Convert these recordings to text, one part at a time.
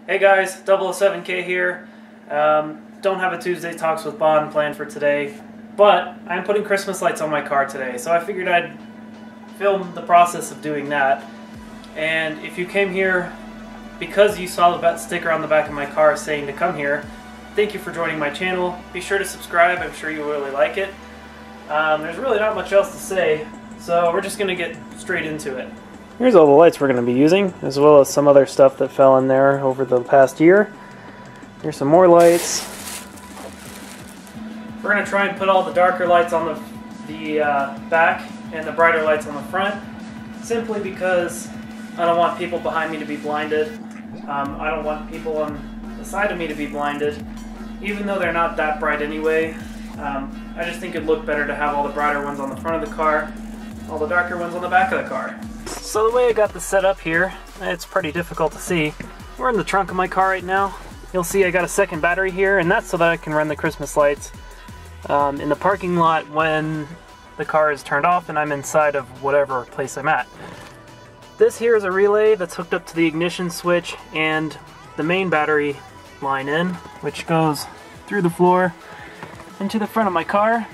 Hey guys, 007K here. Don't have a Tuesday Talks with Bond planned for today, but I'm putting Christmas lights on my car today, so I figured I'd film the process of doing that. And if you came here because you saw the sticker on the back of my car saying to come here, thank you for joining my channel. Be sure to subscribe, I'm sure you'll really like it. There's really not much else to say, so we're just going to get straight into it. Here's all the lights we're going to be using, as well as some other stuff that fell in there over the past year. Here's some more lights. We're going to try and put all the darker lights on the back and the brighter lights on the front, simply because I don't want people behind me to be blinded. I don't want people on the side of me to be blinded, even though they're not that bright anyway. I just think it'd look better to have all the brighter ones on the front of the car, all the darker ones on the back of the car. So the way I got this set up here, it's pretty difficult to see. We're in the trunk of my car right now. You'll see I got a second battery here, and that's so that I can run the Christmas lights in the parking lot when the car is turned off and I'm inside of whatever place I'm at. This here is a relay that's hooked up to the ignition switch and the main battery line in, which goes through the floor into the front of my car.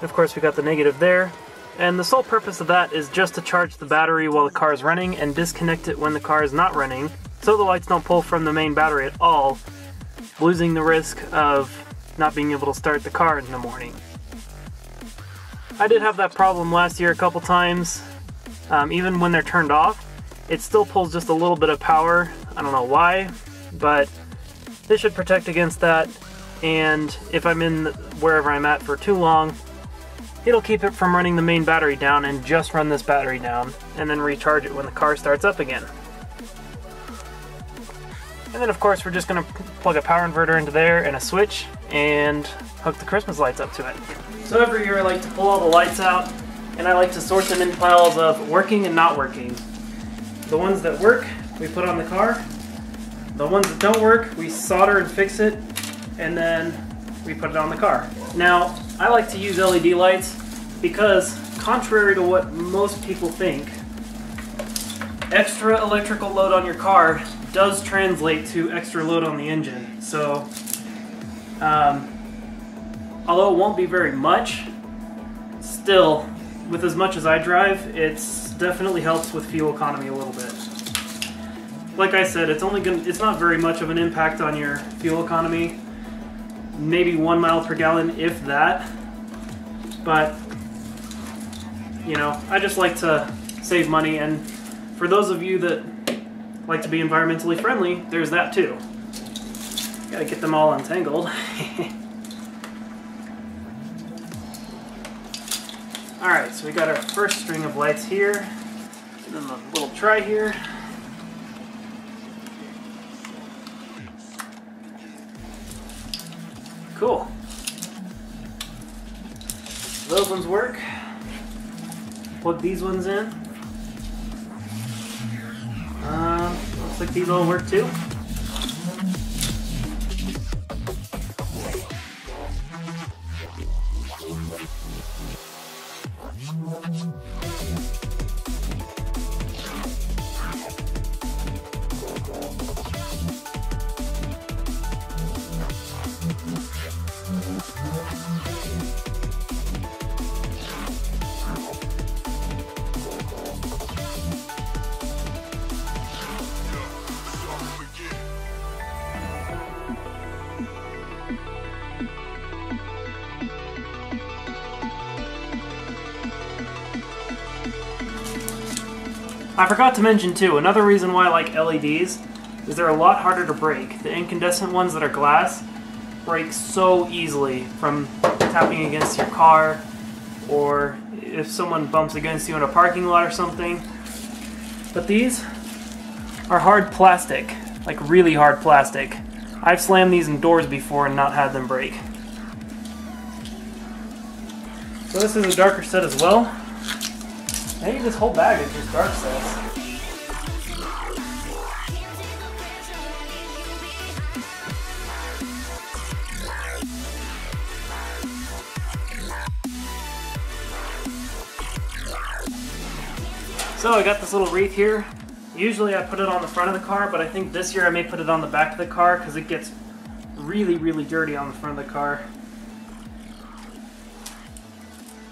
Of course, we got the negative there. And the sole purpose of that is just to charge the battery while the car is running and disconnect it when the car is not running, so the lights don't pull from the main battery at all, losing the risk of not being able to start the car in the morning. I did have that problem last year a couple times. Even when they're turned off, it still pulls just a little bit of power. I don't know why, but this should protect against that, and if I'm in wherever I'm at for too long, it'll keep it from running the main battery down and just run this battery down and then recharge it when the car starts up again. And then of course we're just going to plug a power inverter into there and a switch and hook the Christmas lights up to it. So every year I like to pull all the lights out, and I like to sort them in piles of working and not working. The ones that work we put on the car, the ones that don't work we solder and fix it, and then we put it on the car. Now, I like to use LED lights because, contrary to what most people think, extra electrical load on your car does translate to extra load on the engine. So, although it won't be very much, still, with as much as I drive, it definitely helps with fuel economy a little bit. Like I said, it's not very much of an impact on your fuel economy. Maybe 1 mile per gallon, if that. But, you know, I just like to save money, and for those of you that like to be environmentally friendly, there's that too. Gotta get them all untangled. Alright, so we got our first string of lights here, and then the little tray here. Cool. Those ones work. Plug these ones in. Looks like these all work too. I forgot to mention too, another reason why I like LEDs is they're a lot harder to break. The incandescent ones that are glass break so easily from tapping against your car, or if someone bumps against you in a parking lot or something. But these are hard plastic, like really hard plastic. I've slammed these in doors before and not had them break. So this is a darker set as well. I think this whole bag is just dark sets. So I got this little wreath here. Usually I put it on the front of the car, but I think this year I may put it on the back of the car because it gets really, really dirty on the front of the car.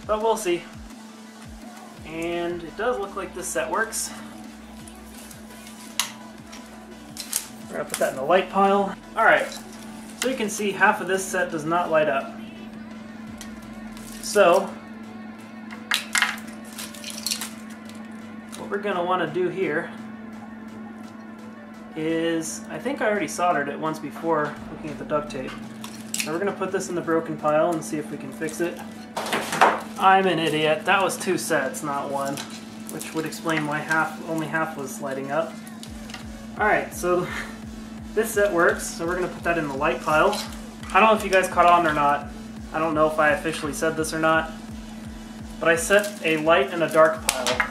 But we'll see. And it does look like this set works. We're gonna put that in the light pile. Alright, so you can see half of this set does not light up. So, what we're gonna wanna do here is, I think I already soldered it once before looking at the duct tape. Now we're gonna put this in the broken pile and see if we can fix it. I'm an idiot. That was 2 sets, not 1, which would explain why only half was lighting up. Alright, so this set works, so we're gonna put that in the light pile. I don't know if you guys caught on or not. I don't know if I officially said this or not, but I set a light and a dark pile.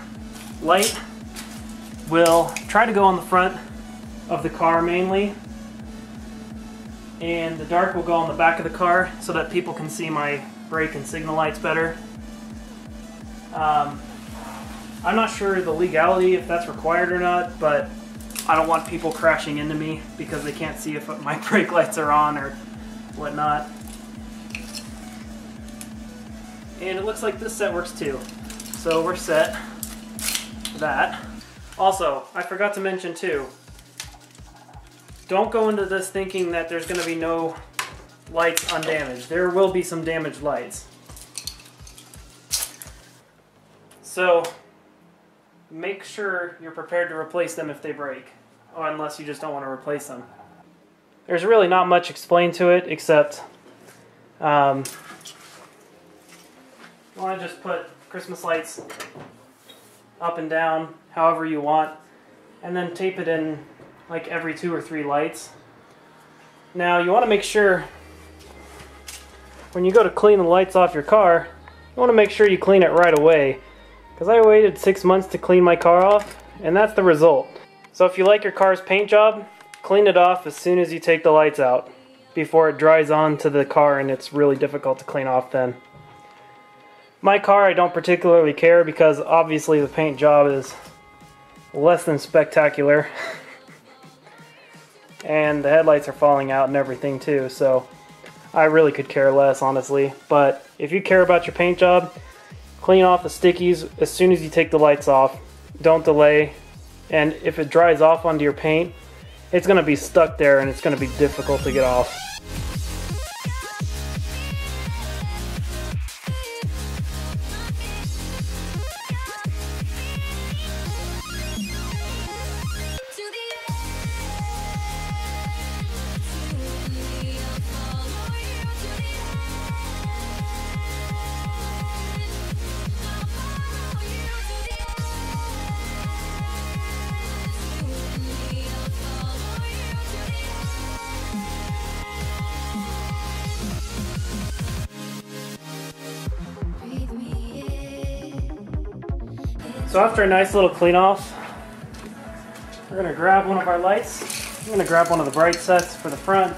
Light will try to go on the front of the car mainly, and the dark will go on the back of the car so that people can see my brake and signal lights better. I'm not sure the legality if that's required or not, but I don't want people crashing into me because they can't see if my brake lights are on or whatnot. And it looks like this set works too. So we're set for that. Also, I forgot to mention too, don't go into this thinking that there's going to be no lights undamaged. There will be some damaged lights. So make sure you're prepared to replace them if they break, or unless you just don't want to replace them. There's really not much explained to it except you want to just put Christmas lights up and down however you want, and then tape it in like every 2 or 3 lights. Now you want to make sure when you go to clean the lights off your car, you want to make sure you clean it right away, because I waited 6 months to clean my car off, and that's the result. So if you like your car's paint job, clean it off as soon as you take the lights out, before it dries onto the car and it's really difficult to clean off then. My car, I don't particularly care because obviously the paint job is less than spectacular. And the headlights are falling out and everything too, so I really could care less, honestly. But if you care about your paint job, clean off the stickies as soon as you take the lights off. Don't delay. And if it dries off onto your paint, it's going to be stuck there and it's going to be difficult to get off. So after a nice little clean off, we're going to grab one of our lights. I'm going to grab one of the bright sets for the front.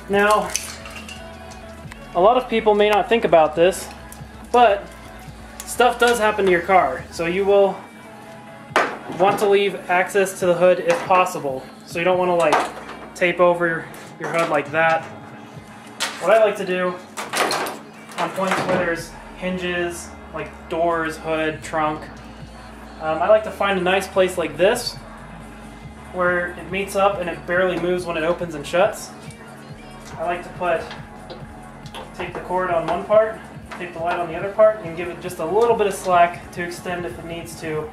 Now, a lot of people may not think about this, but stuff does happen to your car. So you will want to leave access to the hood if possible. So you don't want to like tape over your hood like that. What I like to do on points where there's hinges, like doors, hood, trunk, I like to find a nice place like this where it meets up and it barely moves when it opens and shuts. I like to take the cord on one part, take the light on the other part, and give it just a little bit of slack to extend if it needs to.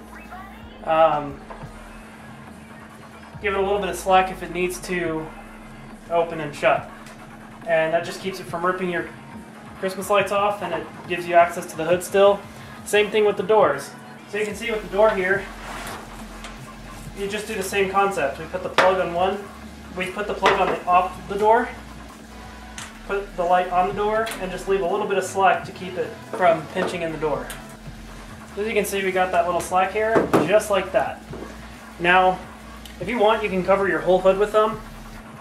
Give it a little bit of slack if it needs to open and shut. And that just keeps it from ripping your Christmas lights off, and it gives you access to the hood still. Same thing with the doors. So you can see with the door here, you just do the same concept. We put the plug on one, we put the plug on off the door, put the light on the door, and just leave a little bit of slack to keep it from pinching in the door. So as you can see, we got that little slack here, just like that. Now, if you want, you can cover your whole hood with them.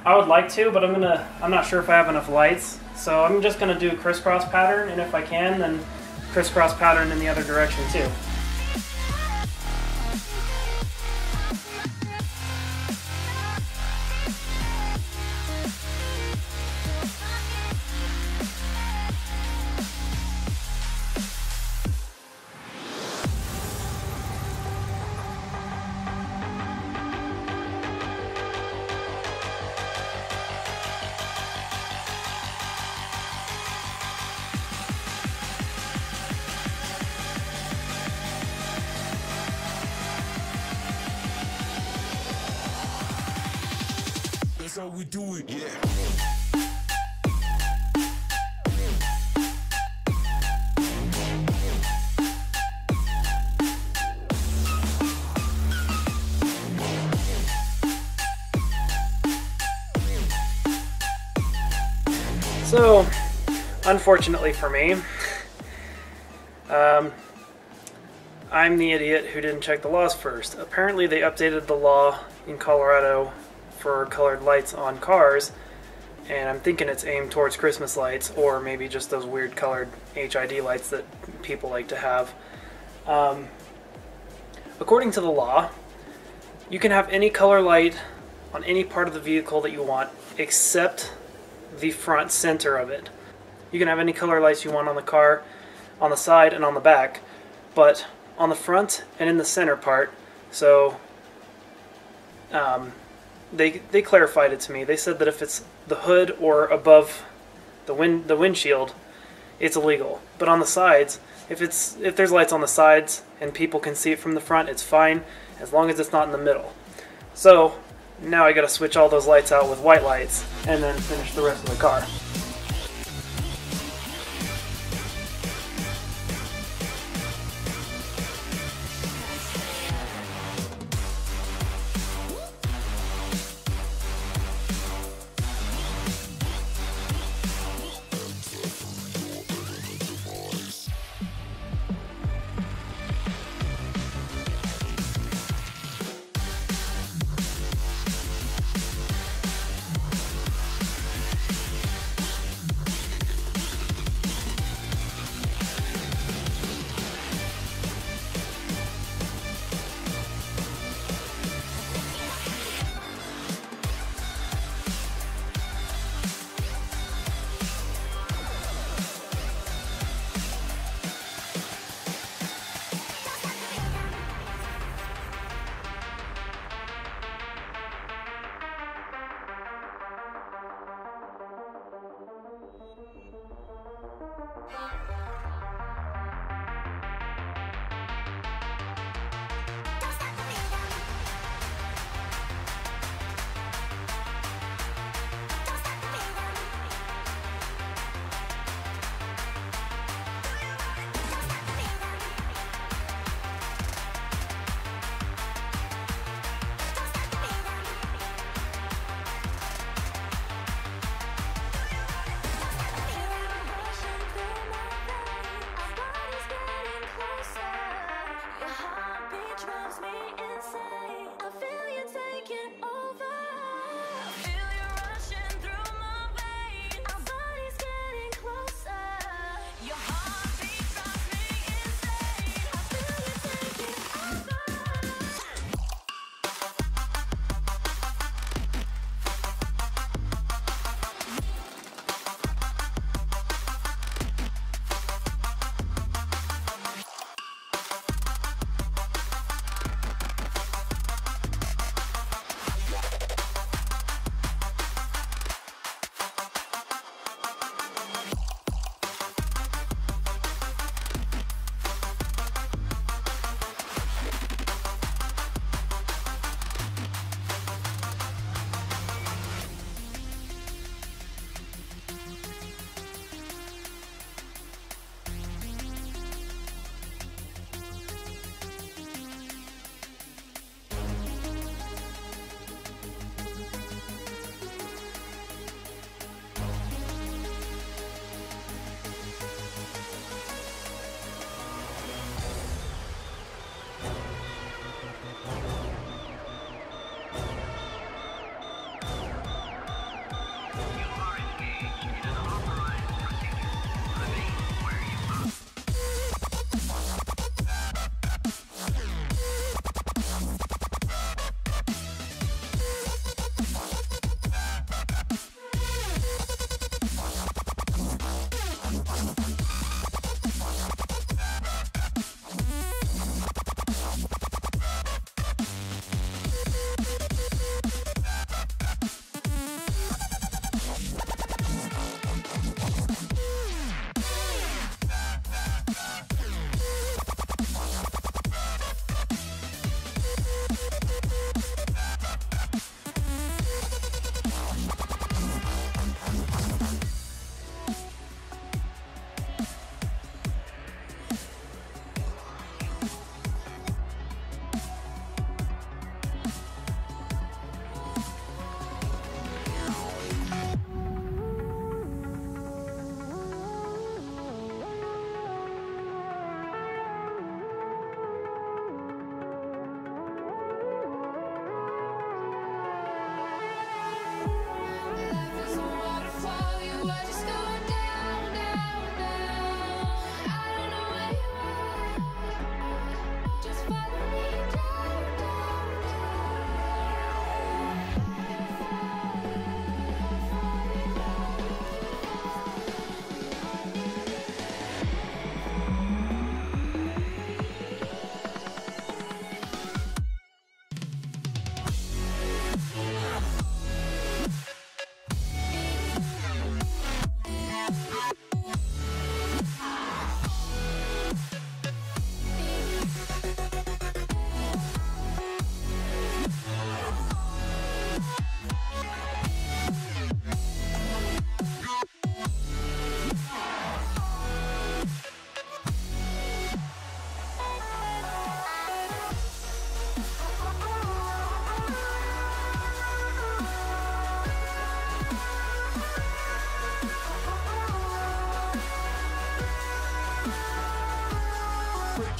I would like to, but I'm not sure if I have enough lights. So I'm just gonna do a crisscross pattern, and if I can, then crisscross pattern in the other direction too. That's how we do it, yeah. So, unfortunately for me, I'm the idiot who didn't check the laws first. Apparently they updated the law in Colorado for colored lights on cars, and I'm thinking it's aimed towards Christmas lights, or maybe just those weird colored HID lights that people like to have. According to the law, you can have any color light on any part of the vehicle that you want, except the front center of it. You can have any color lights you want on the car, on the side and on the back, but on the front and in the center part. So they clarified it to me. They said that if it's the hood or above the windshield, it's illegal. But on the sides, if there's lights on the sides and people can see it from the front, it's fine, as long as it's not in the middle. So now I gotta switch all those lights out with white lights and then finish the rest of the car.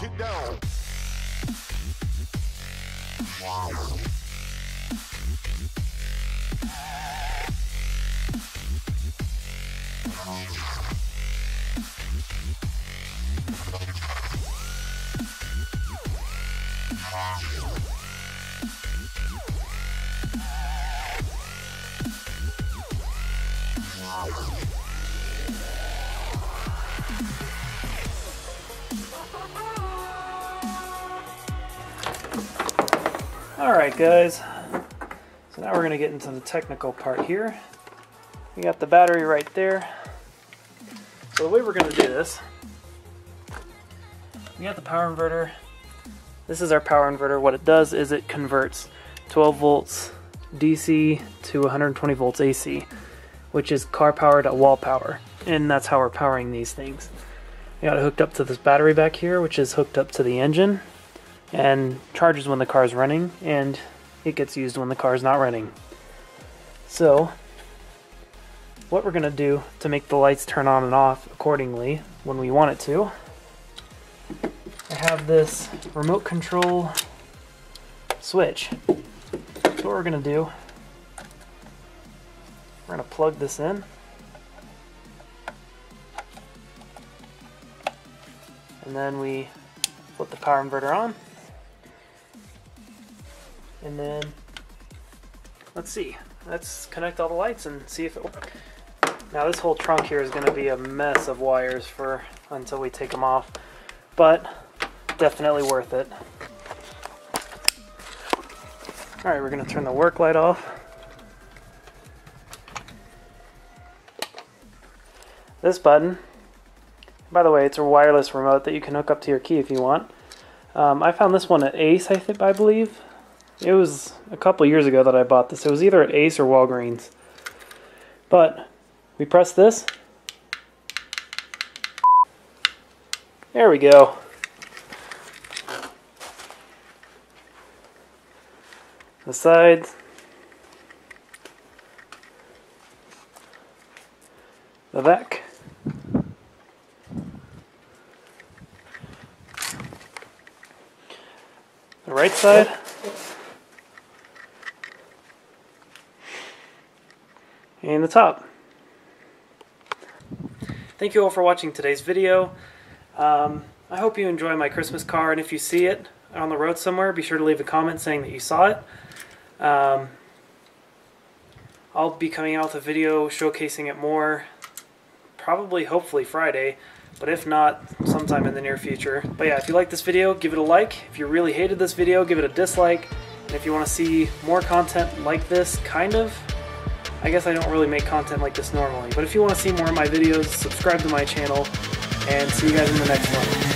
Get down. Alright guys, so now we're going to get into the technical part here. We got the battery right there. So the way we're going to do this, we got the power inverter. This is our power inverter. What it does is it converts 12 volts DC to 120 volts AC, which is car power to wall power. And that's how we're powering these things. We got it hooked up to this battery back here, which is hooked up to the engine and charges when the car is running, and it gets used when the car is not running. So what we're going to do to make the lights turn on and off accordingly when we want it to, I have this remote control switch. So what we're going to do, we're going to plug this in. And then we flip the power inverter on. And then, let's connect all the lights and see if it works. Now this whole trunk here is going to be a mess of wires until we take them off, but definitely worth it. Alright, we're going to turn the work light off. This button, by the way, it's a wireless remote that you can hook up to your key if you want. I found this one at Ace, I believe. It was a couple years ago that I bought this. It was either at Ace or Walgreens. But we press this. There we go. The sides. The back. The right side. And the top. Thank you all for watching today's video. I hope you enjoy my Christmas car, and if you see it on the road somewhere, be sure to leave a comment saying that you saw it. I'll be coming out with a video showcasing it more, probably, hopefully Friday, but if not, sometime in the near future. But yeah, if you like this video, give it a like. If you really hated this video, give it a dislike. And if you want to see more content like this, I guess I don't really make content like this normally, but if you want to see more of my videos, subscribe to my channel, and see you guys in the next one.